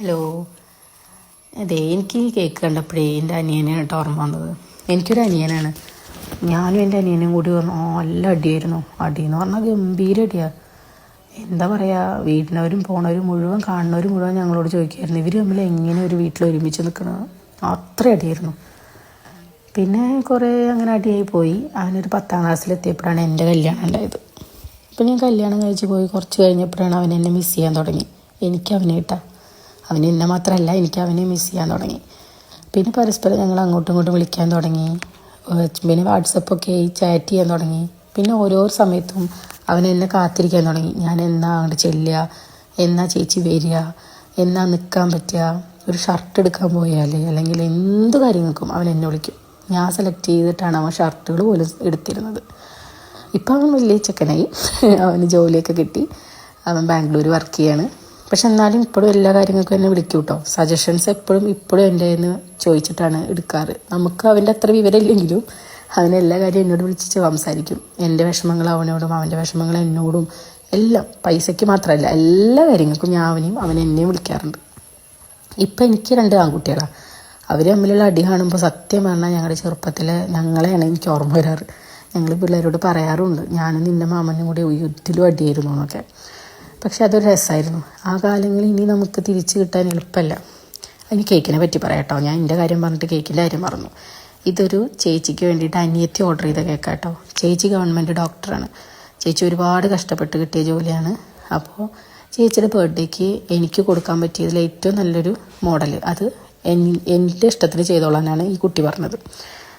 Hello. അതെ, എനിക്ക് ഈ കേക്ക് കണ്ടപ്പോഴേ എൻ്റെ അനിയനാണ് കേട്ടോ ഓർമ്മ വന്നത്. എനിക്കൊരു അനിയനാണ്. ഞാനും എൻ്റെ അനിയനും കൂടി നല്ല അടിയായിരുന്നു. അടിയെന്ന് പറഞ്ഞാൽ ഗംഭീര അടിയാണ്. എന്താ പറയുക, വീടിനവരും പോണവരും മുഴുവൻ കാണുന്നവരും മുഴുവൻ ഞങ്ങളോട് ചോദിക്കുമായിരുന്നു ഇവർ തമ്മിൽ എങ്ങനെ ഒരു വീട്ടിൽ ഒരുമിച്ച് നിൽക്കണം. അത്ര അടിയായിരുന്നു. പിന്നെ കുറേ അങ്ങനെ അടിയായി പോയി. അവനൊരു 10ാം ക്ലാസ്സിലെത്തിയപ്പോഴാണ് എൻ്റെ കല്യാണം ഉണ്ടായത്. അപ്പം ഞാൻ കല്യാണം കഴിച്ച് പോയി കുറച്ച് കഴിഞ്ഞപ്പോഴാണ് അവൻ എന്നെ മിസ് ചെയ്യാൻ തുടങ്ങി. എനിക്ക് അവനെ കിട്ടാം. അവന് എന്നെ മാത്രമല്ല, എനിക്ക് അവനെ മിസ് ചെയ്യാൻ തുടങ്ങി. പിന്നെ പരസ്പരം ഞങ്ങൾ അങ്ങോട്ടും ഇങ്ങോട്ടും വിളിക്കാൻ തുടങ്ങി. പിന്നെ വാട്സപ്പൊക്കെ ചാറ്റ് ചെയ്യാൻ തുടങ്ങി. പിന്നെ ഓരോ സമയത്തും അവൻ എന്നെ കാത്തിരിക്കാൻ തുടങ്ങി. ഞാൻ എന്നാ അങ്ങോട്ട് ചെല്ലുക, എന്നാ ചേച്ചി വരിക, എന്നാ നിൽക്കാൻ പറ്റുക. ഒരു ഷർട്ട് എടുക്കാൻ പോയാൽ അല്ലെങ്കിൽ എന്ത് കാര്യങ്ങൾക്കും അവൻ എന്നെ വിളിക്കും. ഞാൻ സെലക്ട് ചെയ്തിട്ടാണ് അവൻ ഷർട്ടുകൾ പോലും എടുത്തിരുന്നത്. ഇപ്പം അവൻ വലിയ ചെക്കനായി. അവന് ജോലിയൊക്കെ കിട്ടി. അവൻ ബാംഗ്ലൂർ വർക്ക് ചെയ്യാണ്. പക്ഷെ എന്നാലും ഇപ്പോഴും എല്ലാ കാര്യങ്ങൾക്കും എന്നെ വിളിക്കും കേട്ടോ. സജഷൻസ് ഇപ്പോഴും എൻ്റെ കയ്യിൽ നിന്ന് ചോദിച്ചിട്ടാണ് എടുക്കാറ്. നമുക്ക് അവൻ്റെ അത്ര വിവരമില്ലെങ്കിലും അവൻ എല്ലാ കാര്യവും എന്നോട് വിളിച്ച് സംസാരിക്കും. എൻ്റെ വിഷമങ്ങൾ അവനോടും അവൻ്റെ വിഷമങ്ങൾ എന്നോടും എല്ലാം. പൈസയ്ക്ക് മാത്രമല്ല, എല്ലാ കാര്യങ്ങൾക്കും ഞാൻ അവൻ എന്നെയും വിളിക്കാറുണ്ട്. ഇപ്പം എനിക്ക് 2 ആൺകുട്ടികളാണ്. അവർ തമ്മിലുള്ള അടി കാണുമ്പോൾ സത്യം പറഞ്ഞാൽ ഞങ്ങളുടെ ചെറുപ്പത്തിൽ ഞങ്ങളെയാണ് എനിക്ക് ഓർമ്മ വരാറ്. ഞങ്ങൾ പിള്ളേരോട് പറയാറുണ്ട്, ഞാനും നിൻ്റെ മാമനും കൂടി യുദ്ധത്തിലും അടിയായിരുന്നു എന്നൊക്കെ. പക്ഷെ അതൊരു രസമായിരുന്നു. ആ കാലങ്ങൾ ഇനി നമുക്ക് തിരിച്ച് കിട്ടാൻ എളുപ്പമല്ല. അതിന് കേക്കിനെ പറ്റി പറയാം കേട്ടോ. ഞാൻ എൻ്റെ കാര്യം പറഞ്ഞിട്ട് കേക്കിൻ്റെ കാര്യം മറന്നു. ഇതൊരു ചേച്ചിക്ക് വേണ്ടിയിട്ട് അനിയത്തി ഓർഡർ ചെയ്ത കേക്കാണ് കേട്ടോ. ചേച്ചി ഗവൺമെൻറ് ഡോക്ടറാണ്. ചേച്ചി ഒരുപാട് കഷ്ടപ്പെട്ട് കിട്ടിയ ജോലിയാണ്. അപ്പോൾ ചേച്ചിയുടെ ബർത്ത്ഡേക്ക് എനിക്ക് കൊടുക്കാൻ പറ്റിയതിൽ ഏറ്റവും നല്ലൊരു മോഡൽ അത് എൻ്റെ ഇഷ്ടത്തിന് ചെയ്തോളാനാണ് ഈ കുട്ടി പറഞ്ഞത്.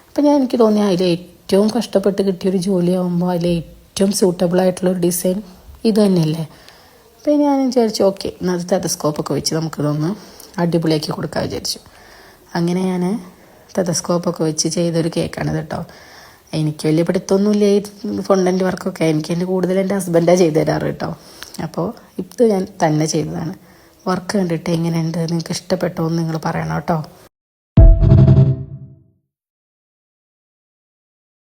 അപ്പോൾ എനിക്ക് തോന്നി അതിൽ ഏറ്റവും കഷ്ടപ്പെട്ട് കിട്ടിയൊരു ജോലിയാകുമ്പോൾ അതിൽ ഏറ്റവും സൂട്ടബിളായിട്ടുള്ളൊരു ഡിസൈൻ ഇത് തന്നെയല്ലേ. അപ്പോൾ ഞാൻ വിചാരിച്ചു ഓക്കെ, അത് ടെതസ്കോപ്പൊക്കെ വെച്ച് നമുക്കിതൊന്ന് അടിപൊളിയാക്കി കൊടുക്കാൻ വിചാരിച്ചു. അങ്ങനെ ഞാൻ ടെതസ്കോപ്പൊക്കെ വെച്ച് ചെയ്തൊരു കേക്കാണ് കേട്ടോ. എനിക്ക് വലിയ പിടുത്തൊന്നുമില്ല ഈ ഫോണ്ടൻ്റ് വർക്കൊക്കെ. എൻ്റെ കൂടുതൽ എൻ്റെ ഹസ്ബൻഡാണ് ചെയ്തു തരാറ് കേട്ടോ. അപ്പോൾ ഇത് ഞാൻ തന്നെ ചെയ്തതാണ്. വർക്ക് കണ്ടിട്ട് എങ്ങനെയുണ്ട്, നിങ്ങൾക്ക് ഇഷ്ടപ്പെട്ടോ എന്ന് നിങ്ങൾ പറയണം കേട്ടോ.